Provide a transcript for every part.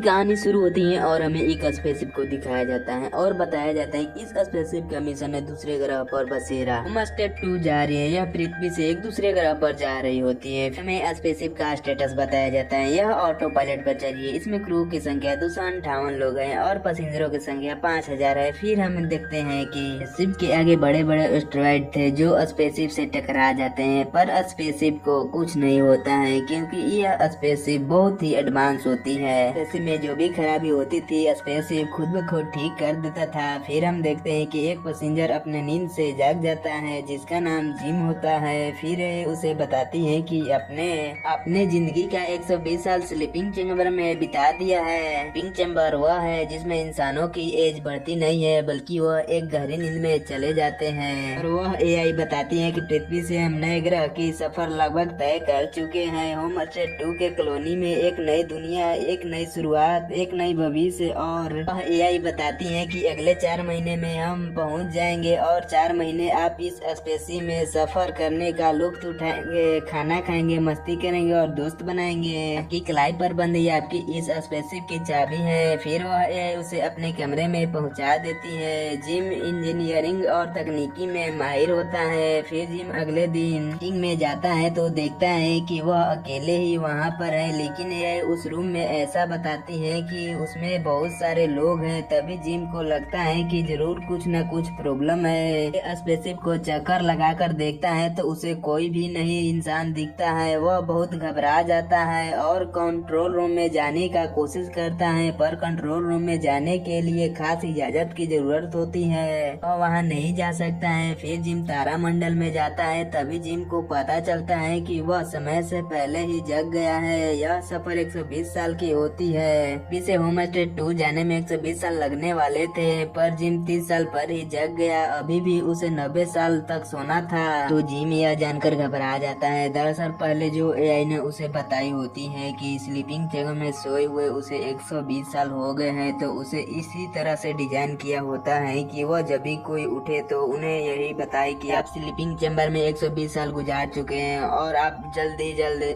कहानी शुरू होती है और हमें एक स्पेसशिप को दिखाया जाता है और बताया जाता है कि इस स्पेसशिप का मिशन है दूसरे ग्रह पर बसेरा। हम स्टेप 2 जा रही है। यह पृथ्वी से एक दूसरे ग्रह पर जा रही होती है। हमें स्पेसशिप का स्टेटस बताया जाता है। यह ऑटो पायलट पर चल रही है। इसमें क्रू की संख्या 258 लोग हैं और पैसेंजरों की संख्या 5000 है। फिर हम देखते हैं कि शिप के आगे बड़े बड़े एस्टेरॉइड थे जो स्पेसशिप से टकरा जाते हैं, पर स्पेसशिप को कुछ नहीं होता है क्योंकि यह स्पेसशिप बहुत ही एडवांस होती है। स्पेसशिप में जो भी खराबी होती थी स्पेसशिप खुद ब खुद ठीक कर देता था। फिर हम देखते हैं कि एक पैसेंजर अपने नींद से जाग जाता है जिसका नाम जिम होता है। फिर उसे बताती है कि अपने जिंदगी का 120 साल स्लीपिंग चैम्बर में बिता दिया है। स्लीपिंग चैम्बर वह है जिसमें इंसानों की एज बढ़ती नहीं है बल्कि वह एक गहरी नींद में चले जाते हैं। और वह एआई बताती है कि पृथ्वी से हम नए ग्रह की सफर लगभग तय कर चुके हैं। होम स्टेट 2 के कॉलोनी में एक नई दुनिया, एक नई शुरुआत, एक नई भविष्य। और वह एआई बताती है कि अगले 4 महीने में हम पहुंच जाएंगे और 4 महीने आप इस स्पेसशिप में सफर करने का लुत्फ उठाएंगे, खाना खाएंगे, मस्ती करेंगे और दोस्त बनाएंगे। आपकी क्लाइट पर बंद है, आपकी इस स्पेसशिप की चाबी है। फिर वह एआई उसे अपने कमरे में पहुंचा देती है। जिम इंजीनियरिंग और तकनीकी में माहिर होता है। फिर जिम अगले दिन मीटिंग में जाता है तो देखता है कि वह अकेले ही वहाँ पर है, लेकिन एआई उस रूम में ऐसा बताती है कि उसमें बहुत सारे लोग हैं। तभी जिम को लगता है कि जरूर कुछ न कुछ प्रॉब्लम है। स्पेसशिप को चक्कर लगाकर देखता है तो उसे कोई भी नहीं इंसान दिखता है। वह बहुत घबरा जाता है और कंट्रोल रूम में जाने का कोशिश करता है, पर कंट्रोल रूम में जाने के लिए खास इजाजत की जरूरत होती है। वह वहाँ नहीं जा सकता है। फिर जिम तारामंडल में जाता है। तभी जिम को पता चलता है कि वह समय से पहले ही जग गया है। यह सफर 120 साल की होती है। इसे होम स्टेट 2 जाने में 120 साल लगने वाले थे, पर जिम 30 साल पर ही जग गया। अभी भी उसे 90 साल तक सोना था। तो जिम यह जानकर घबरा जाता है। दरअसल पहले जो एआई ने उसे बताई होती है कि स्लीपिंग चैम्बर में सोए हुए उसे 120 साल हो गए हैं, तो उसे इसी तरह से डिजाइन किया होता है कि वह जब भी कोई उठे तो उन्हें यही बताए कि आप स्लीपिंग चैम्बर में 120 साल गुजार चुके हैं और आप जल्दी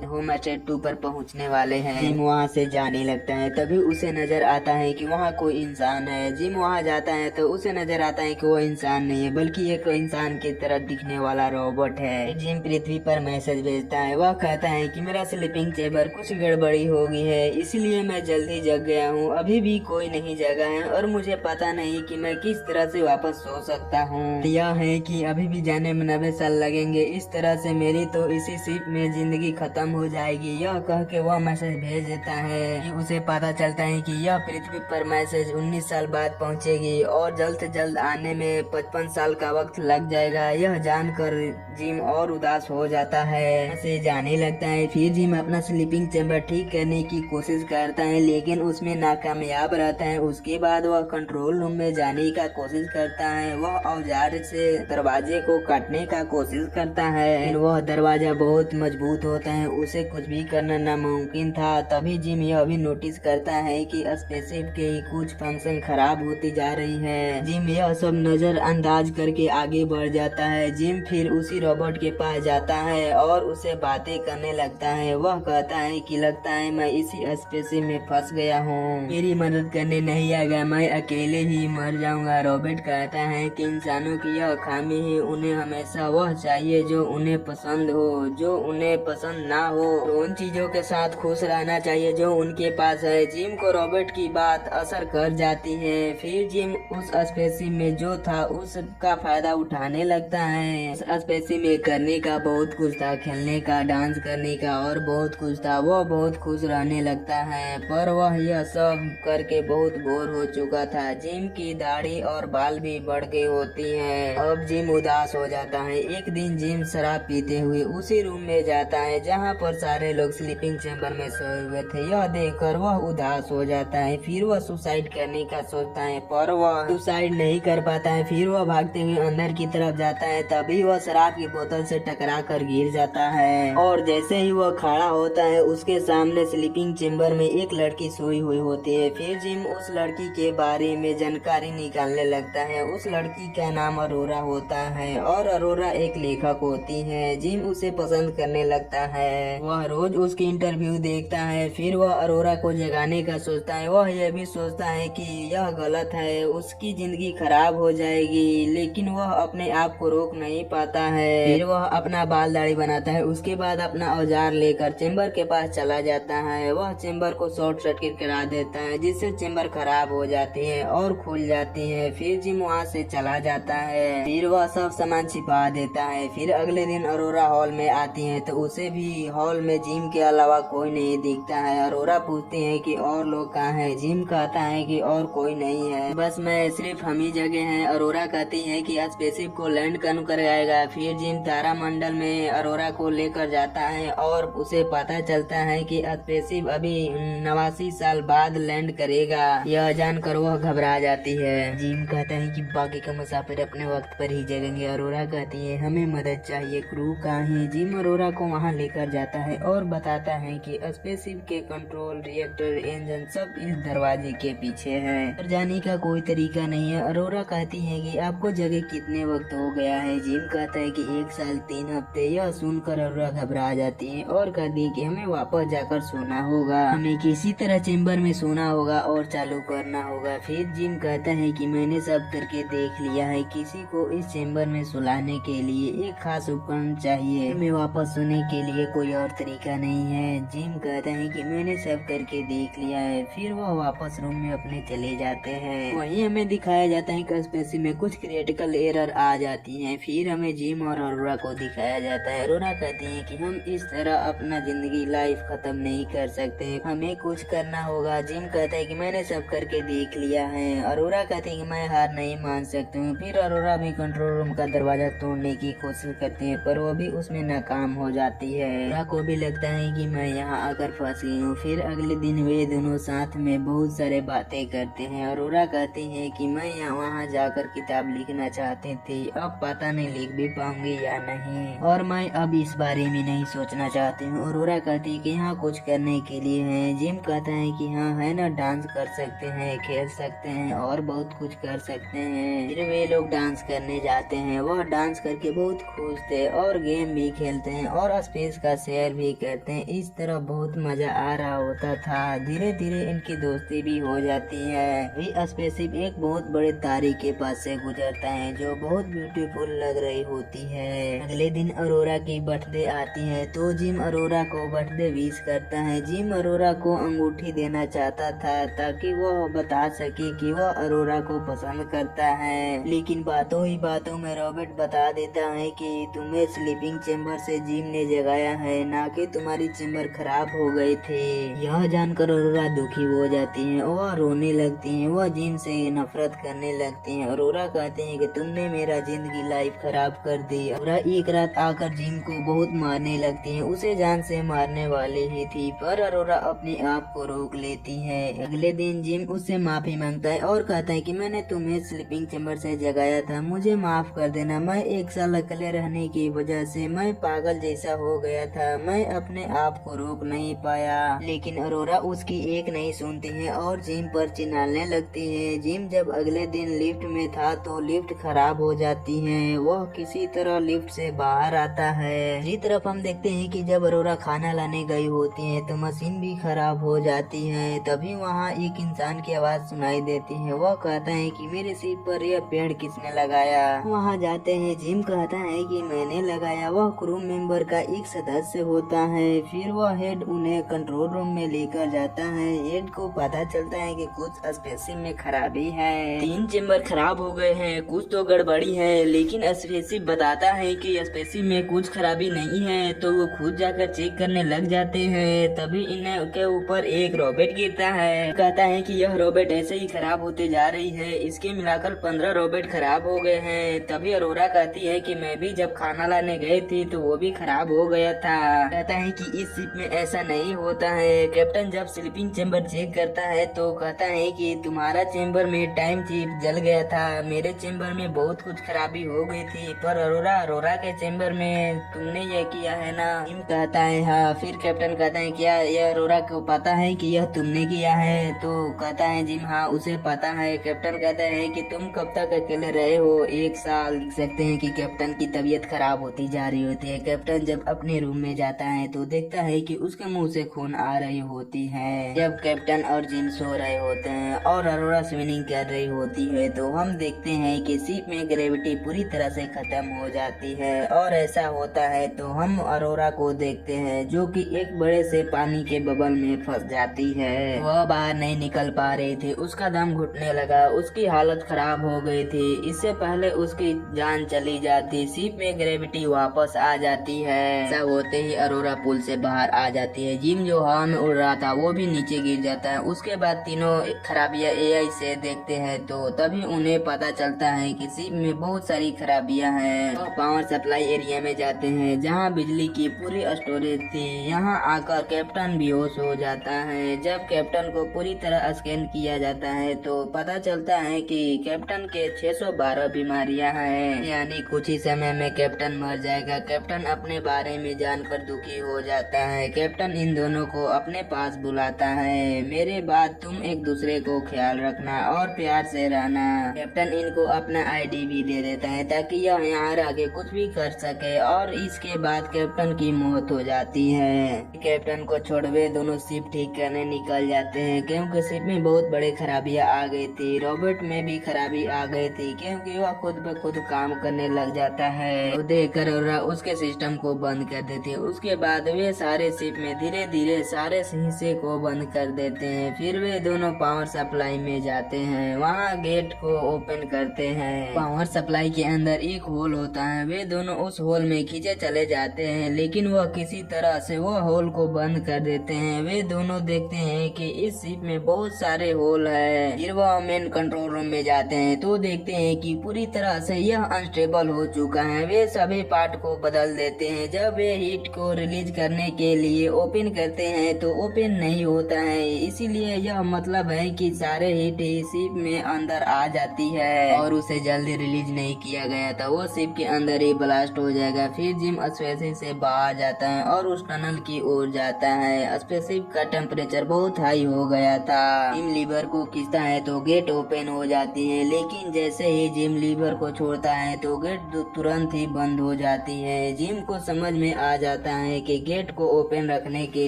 होम स्टेट 2 पर पहुंचने वाले हैं। जिम वहां से जाने लगता है। तभी उसे नजर आता है कि वहाँ कोई इंसान है। जिम वहाँ जाता है तो उसे नजर आता है कि वो इंसान नहीं है बल्कि एक इंसान की तरह दिखने वाला रोबोट है। जिम पृथ्वी पर मैसेज भेजता है। वह कहता है कि मेरा स्लीपिंग चैम्बर कुछ गड़बड़ी हो गई है, इसलिए मैं जल्दी जग गया हूँ। अभी भी कोई नहीं जगा है और मुझे पता नहीं कि मैं किस तरह से वापस सो सकता हूँ। यह है कि अभी भी जाने में 90 साल लगेंगे। इस तरह से मेरी तो इसी शिप में जिंदगी खत्म हो जाएगी। यह कह के वह मैसेज भेज देता है कि उसे पता चलता है कि यह पृथ्वी पर मैसेज 19 साल बाद पहुंचेगी और जल्द से जल्द आने में 55 साल का वक्त लग जाएगा। यह जानकर जिम और उदास हो जाता है, से जाने लगता है। फिर जिम अपना स्लीपिंग चैम्बर ठीक करने की कोशिश करता है लेकिन उसमें नाकामयाब रहता है। उसके बाद वह कंट्रोल रूम में जाने का कोशिश करता है। वह औजार से दरवाजे को काटने का कोशिश करता है। वह दरवाजा बहुत मजबूत होता है, उसे कुछ भी करना नामुमकिन था। तभी जिम यह भी नोटिस करता है कि स्पेसशिप के कुछ फंक्शन खराब होती जा रही है। जिम यह सब नजरअंदाज करके आगे बढ़ जाता है। जिम फिर उसी रोबोट के पास जाता है और उसे बातें करने लगता है। वह कहता है कि लगता है मैं इसी स्पेसशिप में फंस गया हूँ, मेरी मदद करने नहीं आएगा, मैं अकेले ही मर जाऊंगा। रोबोट कहता है कि इंसानों की यह खामी है, उन्हें हमेशा वह चाहिए जो उन्हें पसंद हो, जो उन्हें पसंद ना हो। तो उन चीजों के साथ खुश रहना चाहिए जो उनके पास है। जिम को रोबोट की बात असर कर जाती है। फिर जिम उस स्पेसशिप में जो था उसका फायदा उठाने लगता है। उस स्पेसशिप में करने का बहुत कुछ था, खेलने का, डांस करने का और बहुत कुछ था। वह बहुत खुश रहने लगता है, पर वह यह सब करके बहुत बोर हो चुका था। जिम की दाढ़ी और बाल भी बढ़ गई होती है। अब जिम उदास हो जाता है। एक दिन जिम शराब पीते हुए उसी रूम में जाता है जहाँ पर सारे लोग स्लीपिंग चैम्बर में सोए हुए थे। यह देखकर वह उदास हो जाता है। फिर वह सुसाइड करने का सोचता है, पर वह सुसाइड नहीं कर पाता है। फिर वह भागते हुए अंदर की तरफ जाता है। तभी वह शराब की बोतल से टकरा कर गिर जाता है और जैसे ही वह खड़ा होता है उसके सामने स्लीपिंग चैम्बर में एक लड़की सोई हुई होती है। फिर जिम उस लड़की के बारे में जानकारी निकालने लगता है। उस लड़की का नाम अरोरा होता है और अरोरा एक लेखक होती है। जिम उसे पसंद करने लगता है। वह रोज उसकी इंटरव्यू देखता है। फिर वह अरोरा को जगह जगाने का सोचता है, वह यह भी सोचता है कि यह गलत है, उसकी जिंदगी खराब हो जाएगी, लेकिन वह अपने आप को रोक नहीं पाता है। फिर वह अपना बाल दाढ़ी बनाता है, उसके बाद अपना औजार लेकर चेम्बर के पास चला जाता है। वह चेम्बर को शॉर्ट सर्किट करा देता है, जिससे चेम्बर खराब हो जाती है और खुल जाती है। फिर जिम वहाँ से चला जाता है। फिर वह सब सामान छिपा देता है। फिर अगले दिन अरोरा हॉल में आती है तो उसे भी हॉल में जिम के अलावा कोई नहीं दिखता है। अरोरा पूछती है कि और लोग कहाँ हैं? जिम कहता है कि और कोई नहीं है, बस मैं सिर्फ हम ही जगह हैं। अरोरा कहती है कि स्पेसशिप को लैंड कराएगा। फिर जिम तारामंडल में अरोरा को लेकर जाता है और उसे पता चलता है कि स्पेसशिप अभी 89 साल बाद लैंड करेगा। यह जानकर वह घबरा जाती है। जिम कहता है कि बाकी का मुसाफिर अपने वक्त पर ही जगेंगे। अरोरा कहती है हमें मदद चाहिए, क्रू कहाँ है? जिम अरोरा को वहाँ लेकर जाता है और बताता है कि स्पेसशिप के कंट्रोल, रिएक्टर, इंजन सब इस दरवाजे के पीछे है। पर जाने का कोई तरीका नहीं है। अरोरा कहती है कि आपको जगह कितने वक्त हो गया है? जिम कहता है कि 1 साल 3 हफ्ते। यह सुनकर अरोरा घबरा जाती है और कहती है कि हमें वापस जाकर सोना होगा, हमें किसी तरह चेम्बर में सोना होगा और चालू करना होगा। फिर जिम कहता है कि मैंने सब करके देख लिया है, किसी को इस चेम्बर में सुलाने के लिए एक खास उपकरण चाहिए, हमें वापस सोने के लिए कोई और तरीका नहीं है। जिम कहता है कि मैंने सब करके देख लिया है। फिर वह वापस रूम में अपने चले जाते हैं। वहीं हमें दिखाया जाता है कि स्पेसशिप में कुछ क्रिटिकल एरर आ जाती है। फिर हमें जिम और अरोरा को दिखाया जाता है। अरोरा कहती है कि हम इस तरह अपना जिंदगी लाइफ खत्म नहीं कर सकते, हमें कुछ करना होगा। जिम कहता है कि मैंने सब करके देख लिया है। अरोरा कहती है कि मैं हार नहीं मान सकती हूँ। फिर अरोरा भी कंट्रोल रूम का दरवाजा तोड़ने की कोशिश करती है, पर वो भी उसमें नाकाम हो जाती है। अरोरा को भी लगता है कि मैं यहाँ आकर फंस गई हूँ। फिर अगले दिन वे दोनों साथ में बहुत सारे बातें करते हैं। अरोरा कहती है कि मैं यहाँ वहाँ जाकर किताब लिखना चाहती थी, अब पता नहीं लिख भी पाऊंगी या नहीं, और मैं अब इस बारे में नहीं सोचना चाहती हूँ। अरोरा कहती है कि यहाँ कुछ करने के लिए है। जिम कहता है कि हाँ है ना, डांस कर सकते हैं, खेल सकते हैं और बहुत कुछ कर सकते हैं। फिर वे लोग डांस करने जाते हैं। वह डांस करके बहुत खुश थे और गेम भी खेलते हैं और स्पेस का शेयर भी करते हैं। इस तरह बहुत मजा आ रहा होता था। धीरे धीरे इनकी दोस्ती भी हो जाती है। स्पेसशिप एक बहुत बड़े तारे के पास से गुजरता है जो बहुत ब्यूटीफुल लग रही होती है। अगले दिन अरोरा की बर्थडे आती है तो जिम अरोरा को बर्थडे विश करता है। जिम अरोरा को अंगूठी देना चाहता था ताकि वह बता सके कि वह अरोरा को पसंद करता है, लेकिन बातों ही बातों में रॉबर्ट बता देता है कि तुम्हें स्लीपिंग चेम्बर से जिम ने जगाया है, ना कि तुम्हारी चेम्बर खराब हो गए थे। यह जानकर अरोरा दुखी हो जाती है, वह रोने लगती है, वह जिम से नफरत करने लगती है। अरोरा कहते हैं कि तुमने मेरा जिंदगी लाइफ खराब कर दी। अरोरा एक रात आकर जिम को बहुत मारने लगती है, उसे जान से मारने वाली ही थी, पर अरोरा अपने आप को रोक लेती है। अगले दिन जिम उससे माफी मांगता है और कहता है कि मैंने तुम्हें स्लीपिंग चेम्बर से जगाया था, मुझे माफ कर देना। मैं 1 साल अकेले रहने की वजह से मैं पागल जैसा हो गया था, मैं अपने आप को रोक नहीं पाया। लेकिन अरोरा उसकी एक नहीं सुनती है और जिम पर चिल्लाने लगती है। जिम जब अगले दिन लिफ्ट में था तो लिफ्ट खराब हो जाती है। वह किसी तरह लिफ्ट से बाहर आता है। दूसरी तरफ हम देखते हैं कि जब अरोरा खाना लाने गई होती है तो मशीन भी खराब हो जाती है। तभी वहाँ एक इंसान की आवाज सुनाई देती है। वह कहता है कि मेरे सिर पर यह पेड़ किसने लगाया? वहाँ जाते हैं। जिम कहता है कि मैंने लगाया। वह क्रू मेंबर का एक सदस्य होता है। फिर वह हेड उन्हें कंट्रोल रूम में लेकर जाता है। हेड को पता चलता है कि कुछ स्पेसशिप में खराबी है, 3 चेम्बर खराब हो गए हैं, कुछ तो गड़बड़ी है। लेकिन स्पेसशिप बताता है कि स्पेसशिप में कुछ खराबी नहीं है, तो वो खुद जाकर चेक करने लग जाते हैं। तभी इन्हें के ऊपर एक रॉकेट गिरता है। कहता है कि यह रॉकेट ऐसे ही खराब होते जा रही है, इसके मिलाकर 15 रॉकेट खराब हो गए हैं। तभी अरोरा कहती है कि मैं भी जब खाना लाने गई थी तो वो भी खराब हो गया था। कहता है कि इस शिप में ऐसा नहीं होता है। कैप्टन जब स्लीपिंग चेम्बर चेक करता है तो कहता है कि तुम्हारा चेम्बर में टाइम चिप जल गया था, मेरे चेम्बर में बहुत कुछ खराबी हो गई थी, पर अरोरा के चेम्बर में तुमने ये किया है ना? जिम कहता है हाँ। फिर कैप्टन कहता है क्या यह अरोरा को पता है कि यह तुमने किया है? तो कहता है जिम हाँ उसे पता है। कैप्टन कहता है कि तुम कब तक अकेले रहे हो? 1 साल। देख सकते हैं कि कैप्टन की तबीयत खराब होती जा रही होती है। कैप्टन जब अपने रूम में जाता है तो देखता है कि उसके मुंह से खून आ रही होती है। हैं। जब कैप्टन और जिम सो रहे होते हैं और अरोरा स्विमिंग कर रही होती है तो हम देखते हैं कि शिप में ग्रेविटी पूरी तरह से खत्म हो जाती है और ऐसा होता है तो हम अरोरा को देखते हैं जो कि एक बड़े से पानी के बबल में फंस जाती है। वह बाहर नहीं निकल पा रही थी, उसका दम घुटने लगा, उसकी हालत खराब हो गई थी। इससे पहले उसकी जान चली जाती, शिप में ग्रेविटी वापस आ जाती है। ऐसा होते ही अरोरा पुल से बाहर आ जाती है। जिम जो हवा में उड़ रहा था वो भी नीचे गिर जाता है। उसके बाद तीनों खराबियां एआई से देखते हैं तो तभी उन्हें पता चलता है कि शिप में बहुत सारी खराबियां हैं। तो पावर सप्लाई एरिया में जाते हैं जहां बिजली की पूरी स्टोरेज थी। यहां आकर कैप्टन बेहोश हो जाता है। जब कैप्टन को पूरी तरह स्कैन किया जाता है तो पता चलता है कि कैप्टन के 612 बीमारियां हैं, यानी कुछ ही समय में कैप्टन मर जाएगा। कैप्टन अपने बारे में जानकर दुखी हो जाता है। कैप्टन इन दोनों को अपने पास बुलाता है। मेरे बाद तुम एक दूसरे को ख्याल रखना और प्यार से रहना। कैप्टन इनको अपना आईडी भी दे देता है ताकि यह यहाँ रह के कुछ भी कर सके और इसके बाद कैप्टन की मौत हो जाती है। कैप्टन को छोड़ वे दोनों शिप ठीक करने निकल जाते हैं क्योंकि शिप में बहुत बड़ी खराबियां आ गई थी। रॉबर्ट में भी खराबी आ गई थी क्योंकि वह खुद ब खुद काम करने लग जाता है। तो देखकर अरोरा उसके सिस्टम को बंद कर देती है। उसके बाद वे सारे शिप में धीरे धीरे सारे हिस्से को बंद कर देते हैं। फिर वे दोनों पावर सप्लाई में जाते हैं, वहाँ गेट को ओपन करते हैं। पावर सप्लाई के अंदर एक होल होता है। वे दोनों उस होल में खींचे चले जाते हैं लेकिन वह किसी तरह से वह होल को बंद कर देते हैं। वे दोनों देखते हैं कि इस शिप में बहुत सारे होल है। फिर वह मेन कंट्रोल रूम में जाते हैं तो देखते हैं कि पूरी तरह से यह अनस्टेबल हो चुका है। वे सभी पार्ट को बदल देते हैं। जब वे हीट को रिलीज करने के लिए ओपन करते हैं तो ओपन नहीं होता है, इसीलिए यह मतलब है कि सारे हीट शिप में अंदर आ जाती है और उसे जल्दी रिलीज नहीं किया गया था। वो शिप के अंदर ही ब्लास्ट हो जाएगा। फिर जिम स्पेसशिप से बाहर जाता है और उस टनल की ओर जाता है। स्पेसशिप का टेम्परेचर बहुत हाई हो गया था। जिम लीवर को खींचता है तो गेट ओपन हो जाती है, लेकिन जैसे ही जिम लीवर को छोड़ता है तो गेट तुरंत ही बंद हो जाती है। जिम को समझ में आ जाता है कि गेट को ओपन रखने के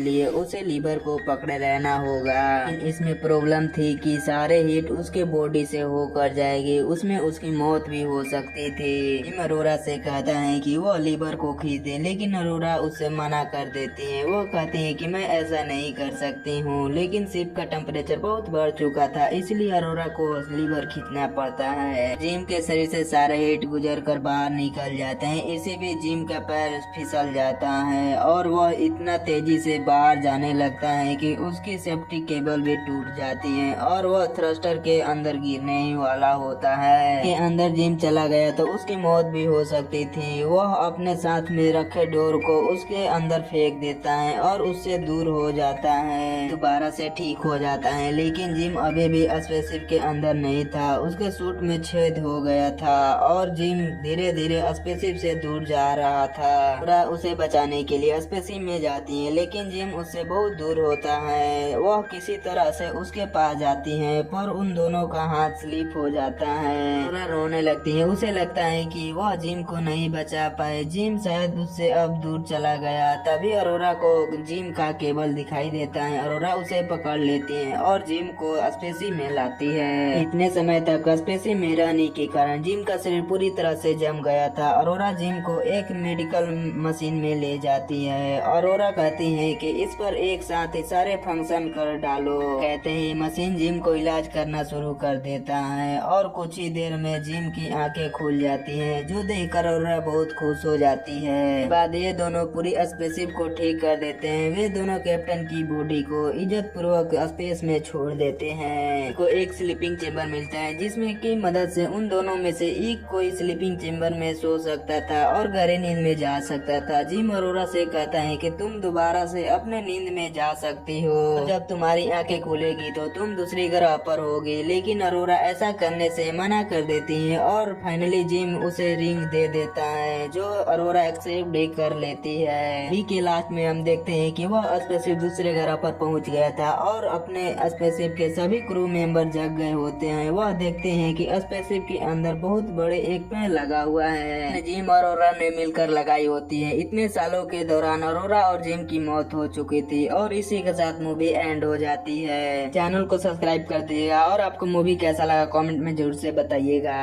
लिए उसे लीवर को पकड़े रहना होगा। इसमें प्रॉब्लम थी कि सारे हीट उसके बॉडी से होकर जाएगी, उसमें उसकी मौत भी हो सकती थी। जिम अरोरा से कहता है कि वो लीवर को खींच दे, लेकिन अरोरा उससे मना कर देती है। वो कहती है कि मैं ऐसा नहीं कर सकती हूँ, लेकिन शिप का टेम्परेचर बहुत बढ़ चुका था इसलिए अरोरा को लीवर खींचना पड़ता है। जिम के शरीर से सारे हीट गुजर कर बाहर निकल जाते हैं। इसी बीच जिम का पैर फिसल जाता है और वह इतना तेजी से बाहर जाने लगता है कि उसकी सेफ्टी केबल भी टूट जाती है और वह थ्रस्टर के अंदर गिरने ही वाला होता है। के अंदर जिम चला गया तो उसकी मौत भी हो सकती थी। वह अपने साथ में रखे डोर को उसके अंदर फेंक देता है और उससे दूर हो जाता है। दोबारा से ठीक हो जाता है, लेकिन जिम अभी भी स्पेसशिप के अंदर नहीं था। उसके सूट में छेद हो गया था और जिम धीरे धीरे स्पेसशिप से दूर जा रहा था। पूरा उसे बचाने के लिए स्पेसशिप में जाती है, लेकिन जिम उससे बहुत दूर होता है। वह किसी तरह से उसके पास जाती है पर उन दोनों का हाथ स्लिप हो जाता है। पूरा रोने लगती है। उसे लगता है कि वह जिम को नहीं बचा पाए, जिम शायद उससे अब दूर चला गया। तभी अरोरा को जिम का केबल दिखाई देता है। अरोरा उसे पकड़ लेती है और जिम को स्पेसशिप में लाती है। इतने समय तक स्पेसशिप में रहने के कारण जिम का शरीर पूरी तरह से जम गया था। अरोरा जिम को एक मेडिकल मशीन में ले जाती है। अरोरा कहती है कि इस पर एक साथ ही सारे फंक्शन कर डालो। कहते ही मशीन जिम को इलाज करना शुरू कर देता है और कुछ ही देर में जिम की आंखें खुल जाती हैं, जो देखकर अरोरा बहुत खुश हो जाती है। बाद ये दोनों पूरी स्पेसशिप को ठीक कर देते हैं। वे दोनों कैप्टन की बॉडी को इज्जत पूर्वक स्पेस में छोड़ देते हैं। को एक स्लीपिंग चेम्बर मिलता है जिसमें की मदद से उन दोनों में से एक कोई स्लीपिंग चेम्बर में सो सकता था और गहरी नींद में जा सकता था। जिम अरोरा से कहता है कि तुम दोबारा से अपने नींद में जा सकती हो। जब तुम्हारी आंखें खुलेगी तो तुम दूसरी ग्रह पर होगी, लेकिन अरोरा ऐसा करने से मना कर देती है और फाइनली जिम उसे रिंग दे देता है, जो अरोरा एक्सेप्ट भी कर लेती है। वी के लास्ट में हम देखते हैं कि वह स्पेसशिप दूसरे ग्रह पर पहुंच गया था और अपने स्पेसशिप के सभी क्रू मेंबर जग गए होते हैं। वह देखते हैं कि स्पेसशिप के अंदर बहुत बड़े एक पेड़ लगा हुआ है, जिम और अरोरा ने मिलकर लगाई होती है। इतने सालों के दौरान अरोरा और जिम की मौत हो चुकी थी और इसी के साथ साथ मूवी एंड हो जाती है। चैनल को सब्सक्राइब कर दीजिएगा और आपको मूवी कैसा लगा कमेंट में जरूर से बताइएगा।